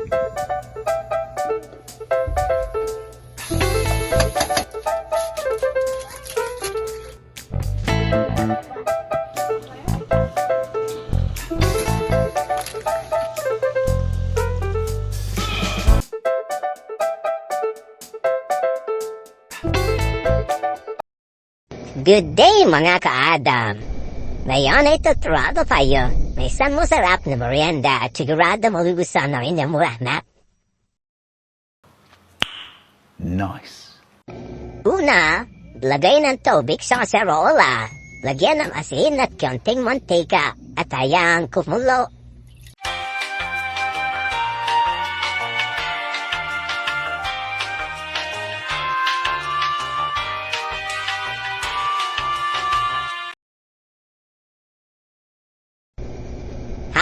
Good day mga ka-Adam! Ngayon ay tuturado tayo may isang masarap na merienda at sigurado magugustuhan ng inyong anak. Nice. Una, lagay ng tubig sa kaserola. Lagyan ng asin at konting mantika at hayaan kumulo.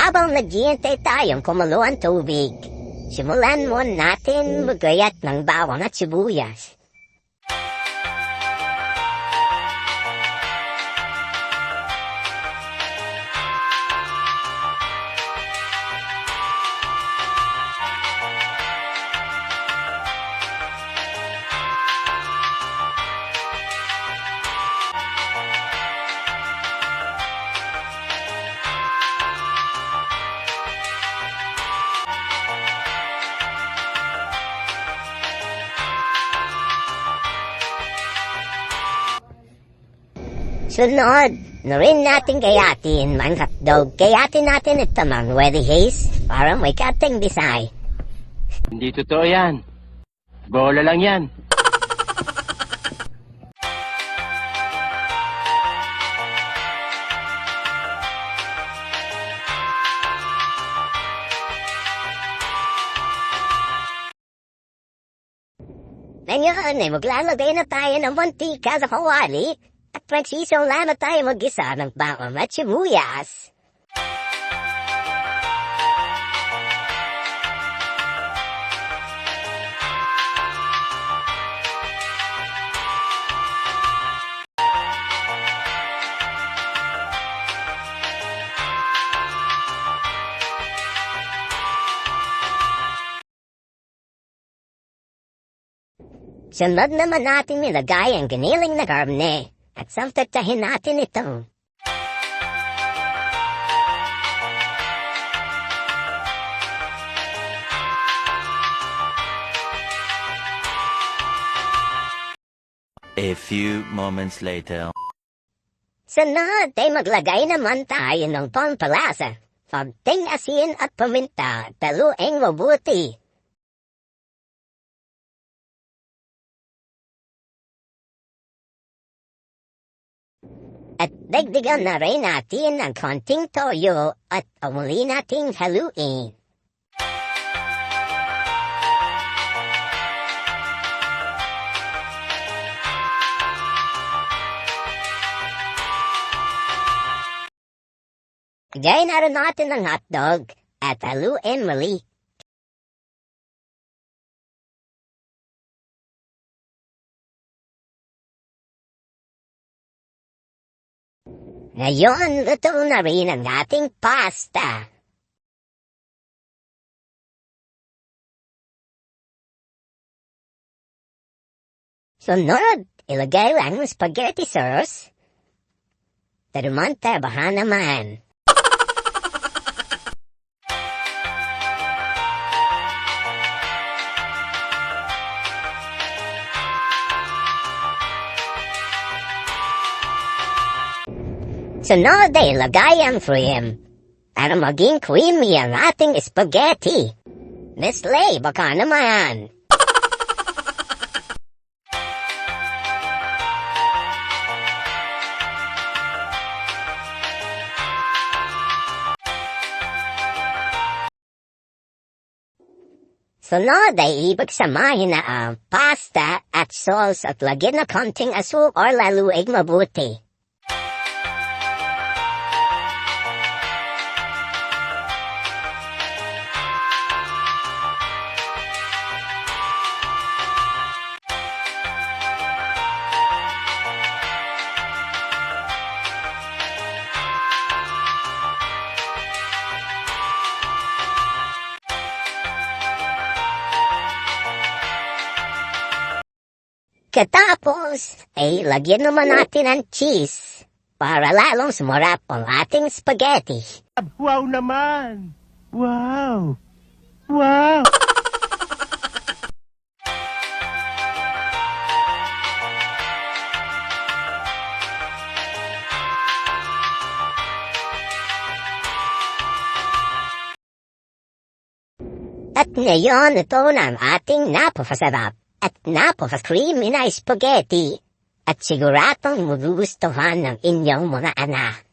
Habang naghihintay tayong kumulo ang tubig, simulan mo natin magayat ng bawang at sibuyas. Sunod, na rin natin gayatin ang hotdog. Gayatin natin ito ng Weddy Haze para may kating design. Hindi totoo yan. Bola lang yan. Ngayon ay maglalagay na tayo ng mantika sa kawali at magsisawla na tayo mag-isa ng bawang at sibuyas. Sunod naman natin nilagay ang giniling na karne at samtatahin natin ito. A few moments later. Sunod ay maglagay naman tayo ng pampalasa, konting asin at paminta, taluing mabuti. At dagdagan na rin natin ang konting toyo at umuli nating haluin. Lagay na rin natin ang hotdog at haluin muli. Ngayon, luto na rin ang ating pasta. Sunod, ilagay lang ang spaghetti sauce. Taruman-tabahan naman. Sunod ay ilagay ang cream para maging creamy ang ating spaghetti. Miss Lay, baka naman. Sunod ay ipagsamahin na ang pasta at sauce at lagyan na konting asukar laluig mabuti. Pagkatapos, ay lagyan naman natin ng cheese para lalong sumarap ang ating spaghetti. Wow naman! Wow! Wow! At ngayon, ito na ang ating napakasarap at napaka-creamy na spaghetti at siguradong magugustuhan ng inyong mga anak.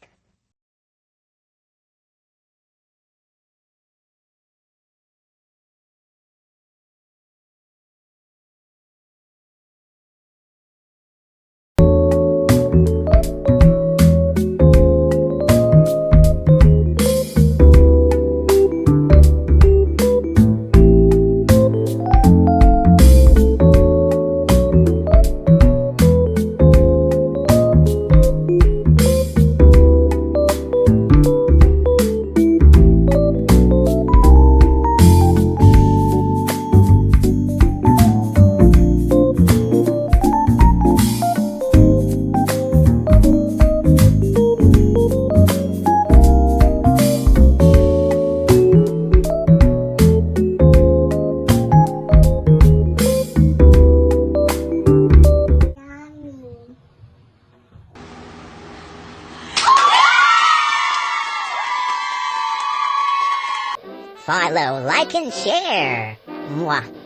Follow, like, and share. Mwah.